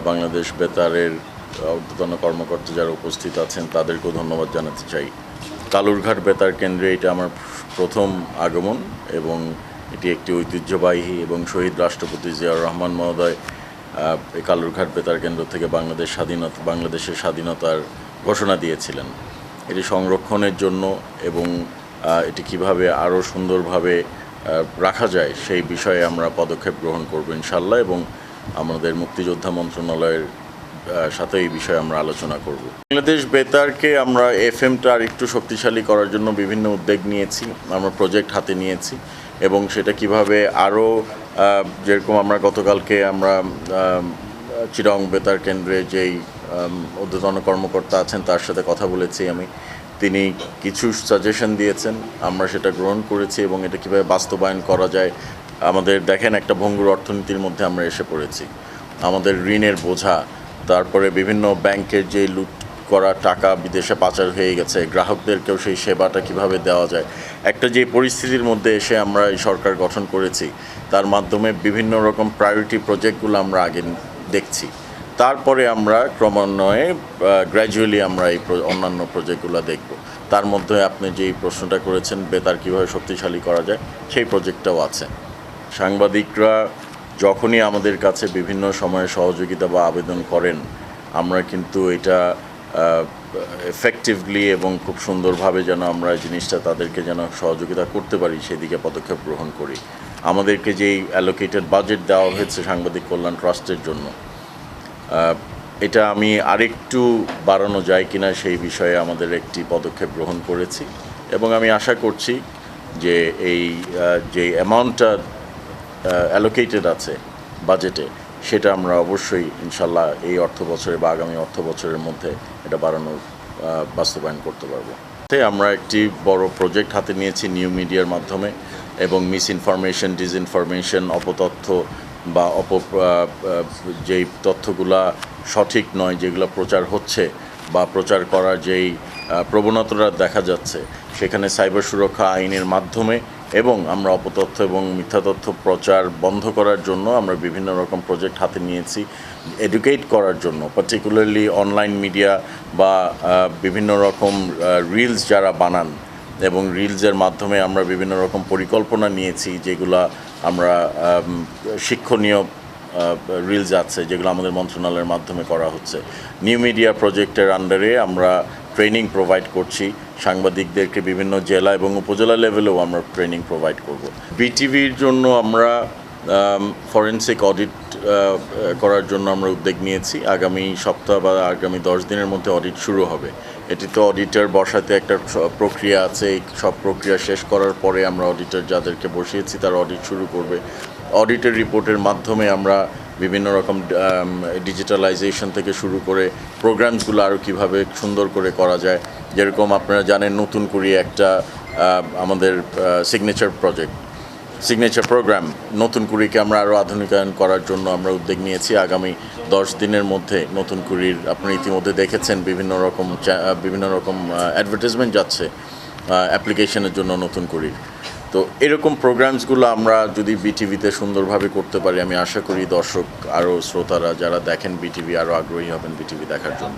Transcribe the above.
বাংলাদেশ বেতারের ঊর্ধ্বতন কর্মকর্তা যারা উপস্থিত আছেন তাদেরকেও ধন্যবাদ জানাতে চাই। কালুরঘাট বেতার কেন্দ্রে এটা আমার প্রথম আগমন এবং এটি একটি ঐতিহ্যবাহী এবং শহীদ রাষ্ট্রপতি জিয়াউর রহমান মহোদয় এই কালুরঘাট বেতার কেন্দ্র থেকে বাংলাদেশের স্বাধীনতার ঘোষণা দিয়েছিলেন। এটি সংরক্ষণের জন্য এবং এটি কিভাবে আরও সুন্দরভাবে রাখা যায় সেই বিষয়ে আমরা পদক্ষেপ গ্রহণ করব ইনশাল্লাহ, এবং আমাদের মুক্তিযোদ্ধা মন্ত্রণালয়ের সাথে এই বিষয়ে আমরা আলোচনা করব। বাংলাদেশ বেতারকে আমরা এফএমটা আর একটু শক্তিশালী করার জন্য বিভিন্ন উদ্যোগ নিয়েছি, আমরা প্রজেক্ট হাতে নিয়েছি এবং সেটা কিভাবে আরও যেরকম আমরা গতকালকে আমরা চিরং বেতার কেন্দ্রে যেই ঊর্ধ্বতন কর্মকর্তা আছেন তার সাথে কথা বলেছি আমি, তিনি কিছু সাজেশন দিয়েছেন, আমরা সেটা গ্রহণ করেছি এবং এটা কীভাবে বাস্তবায়ন করা যায়। আমাদের দেখেন একটা ভঙ্গুর অর্থনীতির মধ্যে আমরা এসে পড়েছি, আমাদের ঋণের বোঝা, তারপরে বিভিন্ন ব্যাংকের যে লুট করা টাকা বিদেশে পাচার হয়ে গেছে, গ্রাহকদেরকেও সেই সেবাটা কিভাবে দেওয়া যায়, একটা যে পরিস্থিতির মধ্যে এসে আমরা এই সরকার গঠন করেছি তার মাধ্যমে বিভিন্ন রকম প্রায়োরিটি প্রজেক্টগুলো আমরা আগে দেখছি, তারপরে আমরা ক্রমান্বয়ে গ্র্যাজুয়ালি আমরা এই অন্যান্য প্রজেক্টগুলো দেখব। তার মধ্যে আপনি যেই প্রশ্নটা করেছেন বেতার কীভাবে শক্তিশালী করা যায় সেই প্রজেক্টটাও আছে। সাংবাদিকরা যখনই আমাদের কাছে বিভিন্ন সময়ে সহযোগিতা বা আবেদন করেন আমরা কিন্তু এটা এফেক্টিভলি এবং খুব সুন্দরভাবে যেন আমরা জিনিসটা তাদেরকে যেন সহযোগিতা করতে পারি সেদিকে পদক্ষেপ গ্রহণ করি। আমাদেরকে যেই অ্যালোকেটেড বাজেট দেওয়া হয়েছে সাংবাদিক কল্যাণ ট্রাস্টের জন্য, এটা আমি আরেকটু বাড়ানো যায় কিনা সেই বিষয়ে আমাদের একটি পদক্ষেপ গ্রহণ করেছি এবং আমি আশা করছি যে এই যে অ্যামাউন্টটা অ্যালোকেটেড আছে বাজেটে সেটা আমরা অবশ্যই ইনশাল্লাহ এই অর্থ বছরে বা আগামী অর্থ বছরের মধ্যে এটা বাড়ানোর বাস্তবায়ন করতে পারবো। আমরা একটি বড় প্রজেক্ট হাতে নিয়েছি নিউ মিডিয়ার মাধ্যমে এবং মিস ইনফরমেশন, ডিসইনফরমেশন, অপতথ্য বা যেই তথ্যগুলা সঠিক নয় যেগুলো প্রচার হচ্ছে বা প্রচার করার যেই প্রবণতাটা দেখা যাচ্ছে সেখানে সাইবার সুরক্ষা আইনের মাধ্যমে এবং আমরা অপতথ্য এবং মিথ্যা তথ্য প্রচার বন্ধ করার জন্য আমরা বিভিন্ন রকম প্রজেক্ট হাতে নিয়েছি এডুকেট করার জন্য, পার্টিকুলারলি অনলাইন মিডিয়া বা বিভিন্ন রকম রিলস যারা বানান এবং রিলসের মাধ্যমে আমরা বিভিন্ন রকম পরিকল্পনা নিয়েছি যেগুলা আমরা শিক্ষণীয় রিলস আছে যেগুলো আমাদের মন্ত্রণালয়ের মাধ্যমে করা হচ্ছে। নিউ মিডিয়া প্রজেক্টের আন্ডারে আমরা ট্রেনিং প্রোভাইড করছি সাংবাদিকদেরকে, বিভিন্ন জেলা এবং উপজেলা লেভেলেও আমরা ট্রেনিং প্রোভাইড করব। বিটিভির জন্য আমরা ফরেনসিক অডিট করার জন্য আমরা উদ্যোগ নিয়েছি, আগামী সপ্তাহ বা আগামী 10 দিনের মধ্যে অডিট শুরু হবে। এটি তো অডিটর বসাতে একটা প্রক্রিয়া আছে, এই সব প্রক্রিয়া শেষ করার পরে আমরা অডিটর যাদেরকে বসিয়েছি তারা অডিট শুরু করবে। অডিটের রিপোর্টের মাধ্যমে আমরা বিভিন্ন রকম ডিজিটালাইজেশন থেকে শুরু করে প্রোগ্রামসগুলো আরও কীভাবে সুন্দর করে করা যায়, যেরকম আপনারা জানেন নতুন করে একটা আমাদের সিগনেচার প্রোগ্রাম নতুন কুড়িকে আমরা আরও আধুনিকায়ন করার জন্য আমরা উদ্যোগ নিয়েছি। আগামী 10 দিনের মধ্যে নতুন কুড়ির আপনারা ইতিমধ্যে দেখেছেন বিভিন্ন রকম অ্যাডভার্টাইজমেন্ট যাচ্ছে অ্যাপ্লিকেশনের জন্য নতুন কুড়ির। তো এরকম প্রোগ্রামসগুলো আমরা যদি বিটিভিতে সুন্দরভাবে করতে পারি আমি আশা করি দর্শক আরও শ্রোতারা যারা দেখেন বিটিভি আরও আগ্রহী হবেন বিটিভি দেখার জন্য।